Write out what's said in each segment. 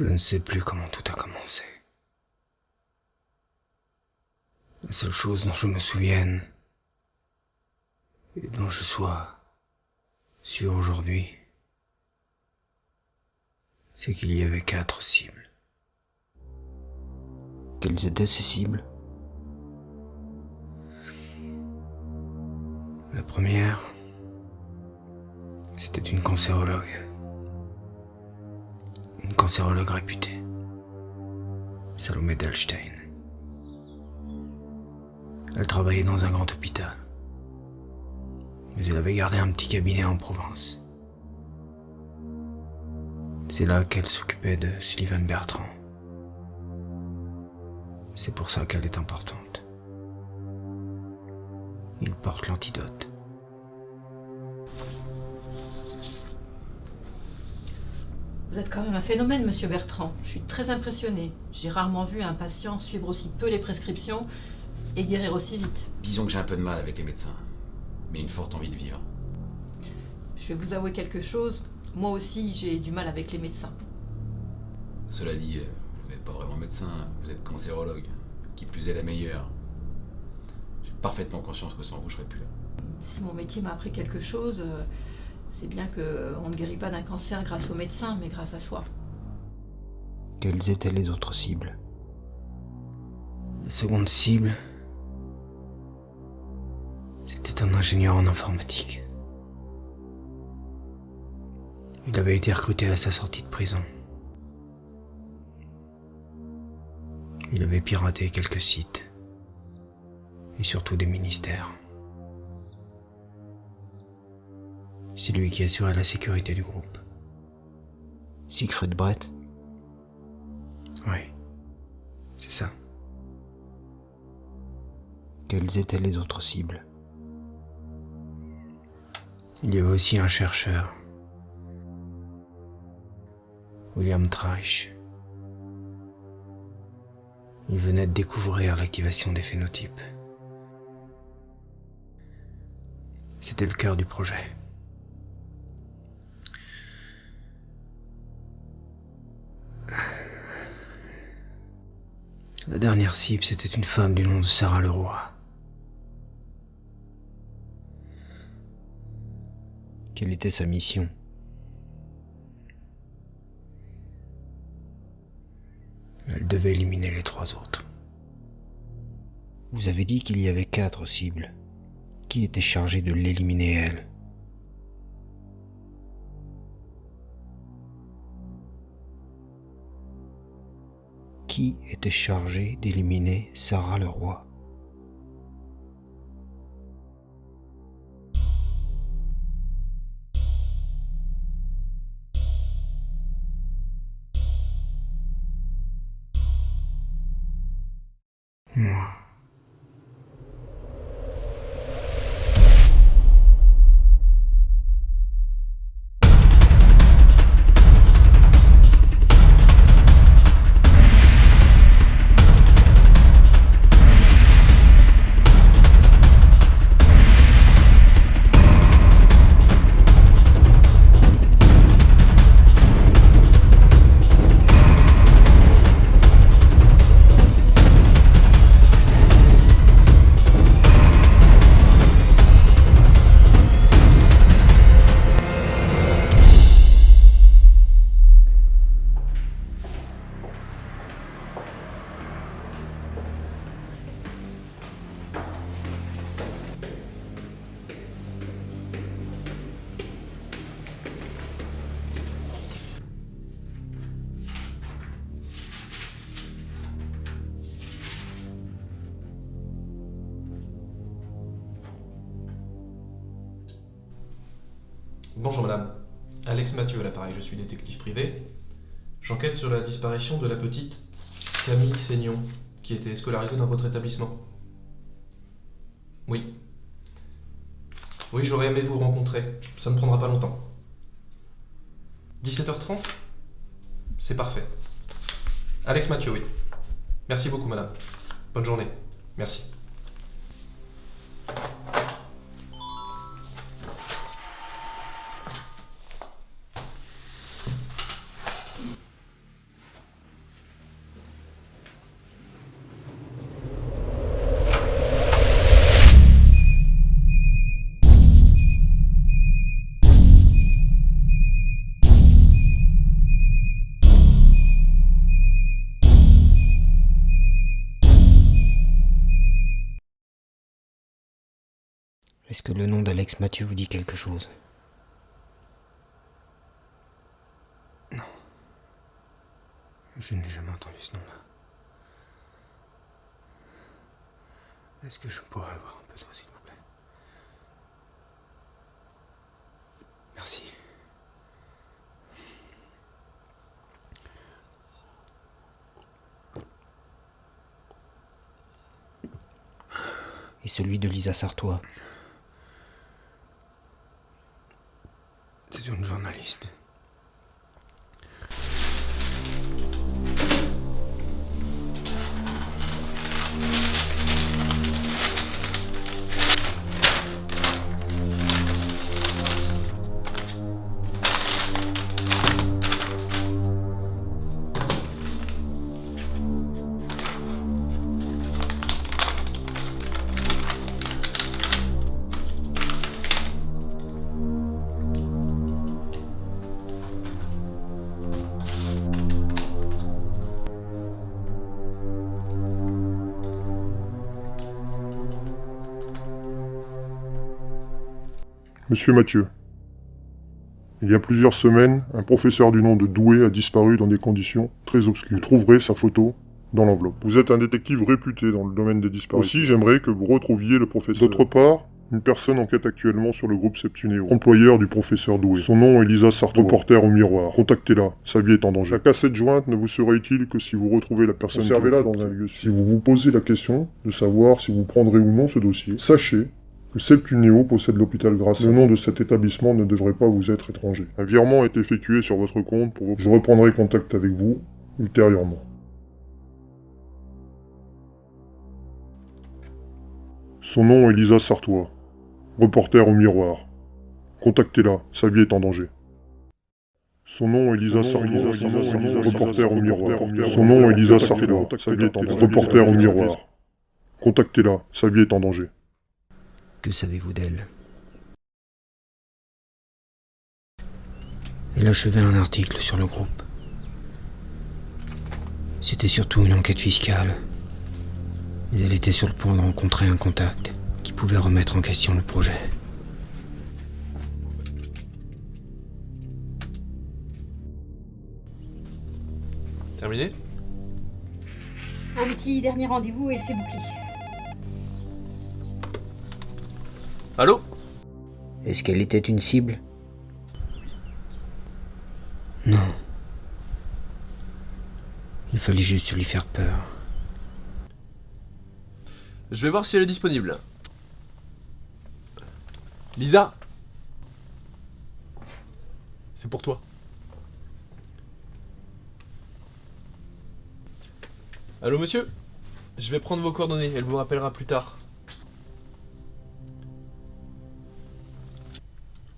Je ne sais plus comment tout a commencé. La seule chose dont je me souvienne, et dont je sois sûr aujourd'hui, c'est qu'il y avait 4 cibles. Quelles étaient ces cibles? La première, c'était une cancérologue. Une cancérologue réputée. Salomé Delstein. Elle travaillait dans un grand hôpital. Mais elle avait gardé un petit cabinet en province. C'est là qu'elle s'occupait de Sullivan Bertrand. C'est pour ça qu'elle est importante. Il porte l'antidote. Vous êtes quand même un phénomène, monsieur Bertrand. Je suis très impressionnée. J'ai rarement vu un patient suivre aussi peu les prescriptions et guérir aussi vite. Disons que j'ai un peu de mal avec les médecins, mais une forte envie de vivre. Je vais vous avouer quelque chose. Moi aussi, j'ai du mal avec les médecins. Cela dit, vous n'êtes pas vraiment médecin, vous êtes cancérologue. Qui plus est la meilleure. J'ai parfaitement conscience que sans vous, je serais plus là. Si mon métier m'a appris quelque chose, c'est bien qu'on ne guérit pas d'un cancer grâce aux médecins, mais grâce à soi. Quelles étaient les autres cibles? La seconde cible, c'était un ingénieur en informatique. Il avait été recruté à sa sortie de prison. Il avait piraté quelques sites, et surtout des ministères. C'est lui qui assurait la sécurité du groupe. Siegfried Brett? Oui, c'est ça. Quelles étaient les autres cibles? Il y avait aussi un chercheur, William Treisch. Il venait de découvrir l'activation des phénotypes. C'était le cœur du projet. La dernière cible, c'était une femme du nom de Sarah Leroy. Quelle était sa mission? Elle devait éliminer les 3 autres. Vous avez dit qu'il y avait 4 cibles. Qui était chargé de l'éliminer, elle? Qui était chargé d'éliminer Sarah Leroy? Moi. Bonjour madame, Alex Mathieu à l'appareil, je suis détective privé. J'enquête sur la disparition de la petite Camille Seignon, qui était scolarisée dans votre établissement. Oui. Oui, j'aurais aimé vous rencontrer, ça ne prendra pas longtemps. 17h30 ? C'est parfait. Alex Mathieu, oui. Merci beaucoup madame. Bonne journée. Merci. Est-ce que le nom d'Alex Mathieu vous dit quelque chose? Je n'ai jamais entendu ce nom-là. Est-ce que je pourrais avoir un peu d'eau, s'il vous plaît? Merci. Et celui de Lisa Sartois? C'est une journaliste. Monsieur Mathieu, il y a plusieurs semaines, un professeur du nom de Doué a disparu dans des conditions très obscures. Vous trouverez sa photo dans l'enveloppe. Vous êtes un détective réputé dans le domaine des disparitions. Aussi, j'aimerais que vous retrouviez le professeur. D'autre part, une personne enquête actuellement sur le groupe Septunéo, employeur du professeur Doué. Son nom est Lisa Sartois, reporter au Miroir. Contactez-la, sa vie est en danger. La cassette jointe ne vous sera utile que si vous retrouvez la personne. Conservez-la dans un lieu sûr. Si vous vous posez la question de savoir si vous prendrez ou non ce dossier, sachez que Septunéo possède l'hôpital Grasset. Le nom de cet établissement ne devrait pas vous être étranger. Un virement est effectué sur votre compte pour... Je reprendrai contact avec vous ultérieurement. Son nom est Lisa Sartois, reporter au Miroir. Contactez-la, sa vie est en danger. Son nom est Lisa Sartois, reporter au Miroir. Son nom est Lisa Sartois, sa vie est en danger. Reporter au Miroir. Contactez-la, sa vie est en danger. Que savez-vous d'elle? Elle achevait un article sur le groupe. C'était surtout une enquête fiscale. Mais elle était sur le point de rencontrer un contact qui pouvait remettre en question le projet. Terminé? Un petit dernier rendez-vous et c'est bouclé. Allô? Est-ce qu'elle était une cible? Non. Il fallait juste lui faire peur. Je vais voir si elle est disponible. Lisa? C'est pour toi. Allô monsieur? Je vais prendre vos coordonnées, elle vous rappellera plus tard.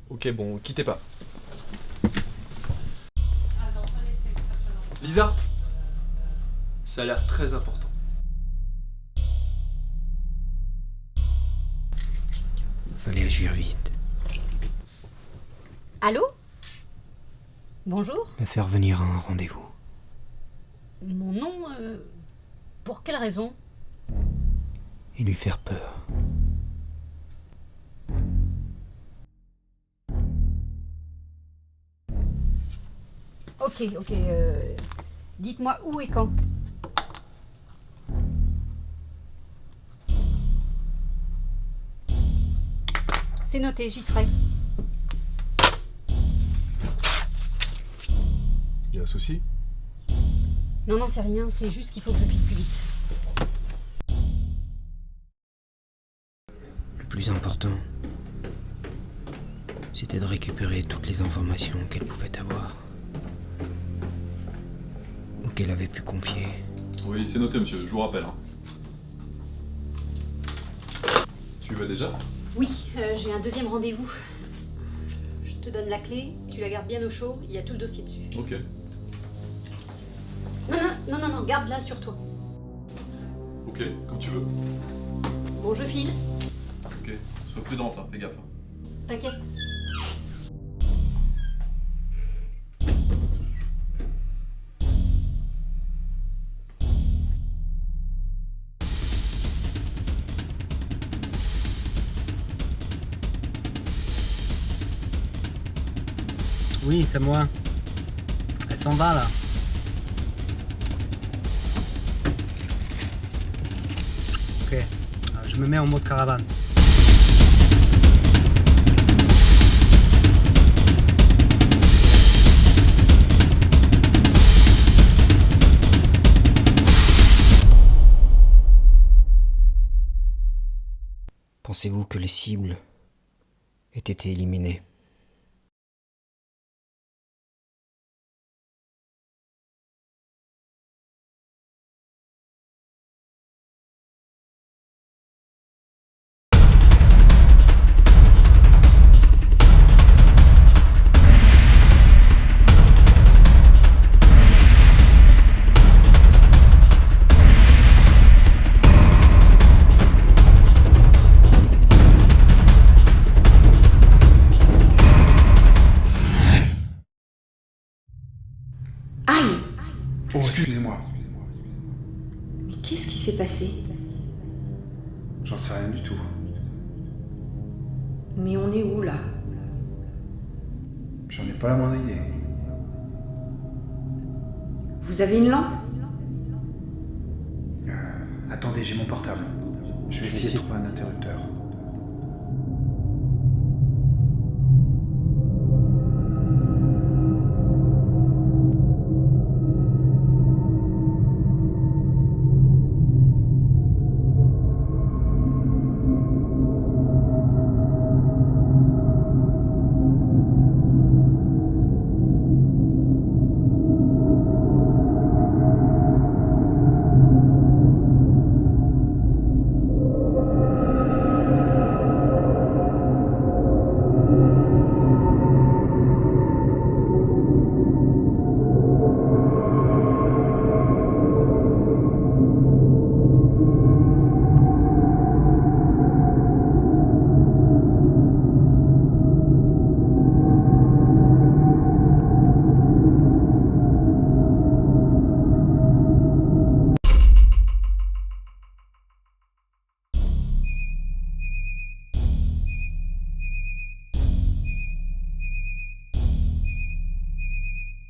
Ok, bon, quittez pas. Lisa? Ça a l'air très important. Il fallait agir vite. Allô? Bonjour? La faire venir à un rendez-vous. Mon nom, pour quelle raison? Et lui faire peur. Ok, dites-moi où et quand. C'est noté, j'y serai. Y a un souci? Non, c'est rien, c'est juste qu'il faut que je file plus vite. Le plus important, c'était de récupérer toutes les informations qu'elle pouvait avoir. Ou qu'elle avait pu confier. Oui, c'est noté, monsieur, je vous rappelle. Tu y vas déjà? Oui, j'ai un deuxième rendez-vous. Je te donne la clé, tu la gardes bien au chaud, il y a tout le dossier dessus. Ok. Non, garde-la sur toi. Ok, comme tu veux. Bon, je file. Ok, sois prudente là, fais gaffe. T'inquiète. Oui, c'est moi. Elle s'en va, là. Ok. Je me mets en mode caravane. Pensez-vous que les cibles aient été éliminées ? Aïe! Oh, excusez-moi. Mais qu'est-ce qui s'est passé? J'en sais rien du tout. Mais on est où là? J'en ai pas la moindre idée. Vous avez une lampe? Attendez, j'ai mon portable. Je vais essayer de trouver un interrupteur.